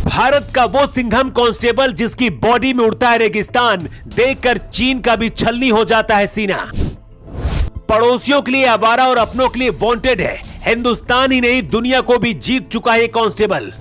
भारत का वो सिंघम कांस्टेबल जिसकी बॉडी में उड़ता है रेगिस्तान, देखकर चीन का भी छलनी हो जाता है सीना। पड़ोसियों के लिए आवारा और अपनों के लिए वांटेड है। हिंदुस्तान ही नहीं दुनिया को भी जीत चुका है कांस्टेबल।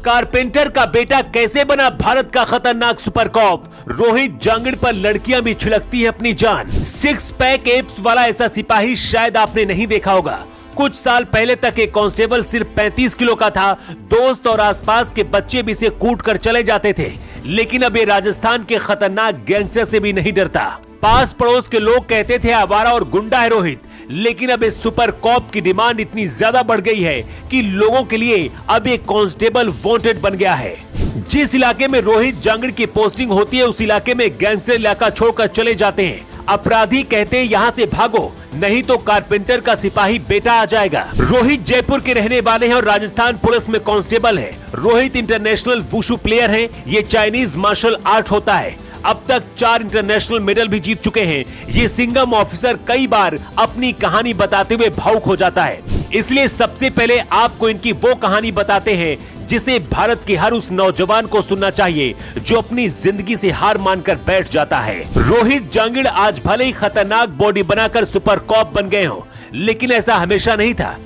कारपेंटर का बेटा कैसे बना भारत का खतरनाक सुपर कॉप। रोहित जांगिड़ पर लड़कियां भी छिड़कती हैं अपनी जान। 6 पैक एब्स वाला ऐसा सिपाही शायद आपने नहीं देखा होगा। कुछ साल पहले तक एक कांस्टेबल सिर्फ 35 किलो का था। दोस्त और आसपास के बच्चे भी इसे कूट कर चले जाते थे, लेकिन अब ये राजस्थान के खतरनाक गैंगस्टर से भी नहीं डरता। पास पड़ोस के लोग कहते थे आवारा और गुंडा है रोहित, लेकिन अब इस सुपर कॉप की डिमांड इतनी ज्यादा बढ़ गई है कि लोगों के लिए अब एक कांस्टेबल वांटेड बन गया है। जिस इलाके में रोहित जांगिड़ की पोस्टिंग होती है, उस इलाके में गैंगस्टर इलाका छोड़कर चले जाते हैं। अपराधी कहते हैं यहाँ से भागो, नहीं तो कारपेंटर का सिपाही बेटा आ जाएगा। रोहित जयपुर के रहने वाले हैं और राजस्थान पुलिस में कांस्टेबल है। रोहित इंटरनेशनल वुशु प्लेयर हैं। ये चाइनीज मार्शल आर्ट होता है। अब तक 4 इंटरनेशनल मेडल भी जीत चुके हैं। ये सिंघम ऑफिसर कई बार अपनी कहानी बताते हुए भावुक हो जाता है, इसलिए सबसे पहले आपको इनकी वो कहानी बताते हैं जिसे भारत के हर उस नौजवान को सुनना चाहिए जो अपनी जिंदगी से हार मानकर बैठ जाता है। रोहित जांगिड़ आज भले ही खतरनाक बॉडी बनाकर सुपर कॉप बन गए हो, लेकिन ऐसा हमेशा नहीं था।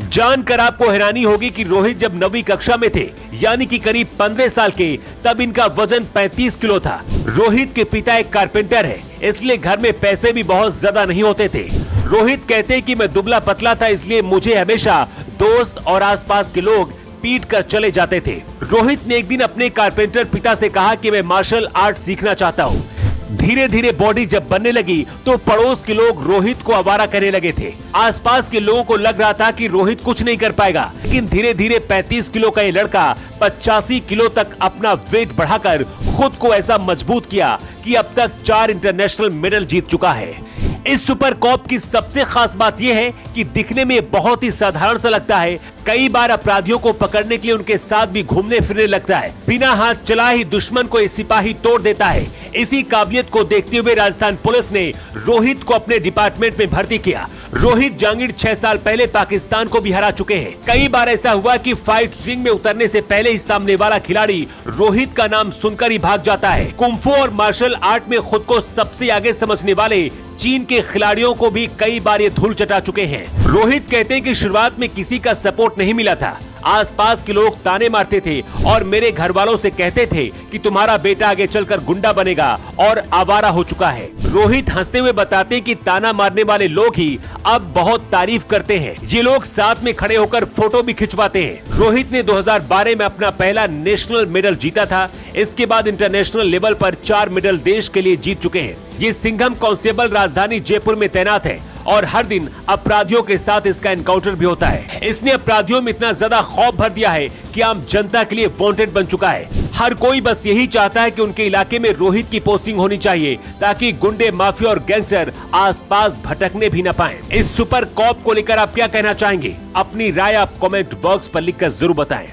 जानकर आपको हैरानी होगी कि रोहित जब 9वीं कक्षा में थे, यानी कि करीब 15 साल के, तब इनका वजन 35 किलो था। रोहित के पिता एक कारपेंटर है, इसलिए घर में पैसे भी बहुत ज्यादा नहीं होते थे। रोहित कहते हैं कि मैं दुबला पतला था, इसलिए मुझे हमेशा दोस्त और आसपास के लोग पीट कर चले जाते थे। रोहित ने एक दिन अपने कारपेंटर पिता से कहा कि मैं मार्शल आर्ट सीखना चाहता हूँ। धीरे धीरे बॉडी जब बनने लगी तो पड़ोस के लोग रोहित को आवारा करने लगे थे। आसपास के लोगों को लग रहा था कि रोहित कुछ नहीं कर पाएगा, लेकिन धीरे धीरे 35 किलो का ये लड़का 85 किलो तक अपना वेट बढ़ाकर खुद को ऐसा मजबूत किया कि अब तक 4 इंटरनेशनल मेडल जीत चुका है। इस सुपर कॉप की सबसे खास बात यह है कि दिखने में बहुत ही साधारण सा लगता है। कई बार अपराधियों को पकड़ने के लिए उनके साथ भी घूमने फिरने लगता है। बिना हाथ चलाए ही दुश्मन को ये सिपाही तोड़ देता है। इसी काबिलियत को देखते हुए राजस्थान पुलिस ने रोहित को अपने डिपार्टमेंट में भर्ती किया। रोहित जांगिड़ 6 साल पहले पाकिस्तान को भी हरा चुके हैं। कई बार ऐसा हुआ कि फाइट रिंग में उतरने से पहले ही सामने वाला खिलाड़ी रोहित का नाम सुनकर ही भाग जाता है। कुंफू और मार्शल आर्ट में खुद को सबसे आगे समझने वाले चीन के खिलाड़ियों को भी कई बार ये धूल चटा चुके हैं। रोहित कहते हैं कि शुरुआत में किसी का सपोर्ट नहीं मिला था। आसपास के लोग ताने मारते थे और मेरे घर वालों से कहते थे कि तुम्हारा बेटा आगे चलकर गुंडा बनेगा और आवारा हो चुका है। रोहित हंसते हुए बताते हैं कि ताना मारने वाले लोग ही अब बहुत तारीफ करते हैं। ये लोग साथ में खड़े होकर फोटो भी खिंचवाते हैं। रोहित ने 2012 में अपना पहला नेशनल मेडल जीता था। इसके बाद इंटरनेशनल लेवल पर 4 मेडल देश के लिए जीत चुके हैं। ये सिंघम कांस्टेबल राजधानी जयपुर में तैनात है और हर दिन अपराधियों के साथ इसका एनकाउंटर भी होता है। इसने अपराधियों में इतना ज्यादा खौफ भर दिया है कि आम जनता के लिए वांटेड बन चुका है। हर कोई बस यही चाहता है कि उनके इलाके में रोहित की पोस्टिंग होनी चाहिए, ताकि गुंडे, माफिया और गैंगस्टर आसपास भटकने भी न पाएं। इस सुपर कॉप को लेकर आप क्या कहना चाहेंगे? अपनी राय आप कमेंट बॉक्स पर लिखकर जरूर बताएं।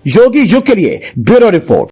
योगी युग के लिए ब्यूरो रिपोर्ट।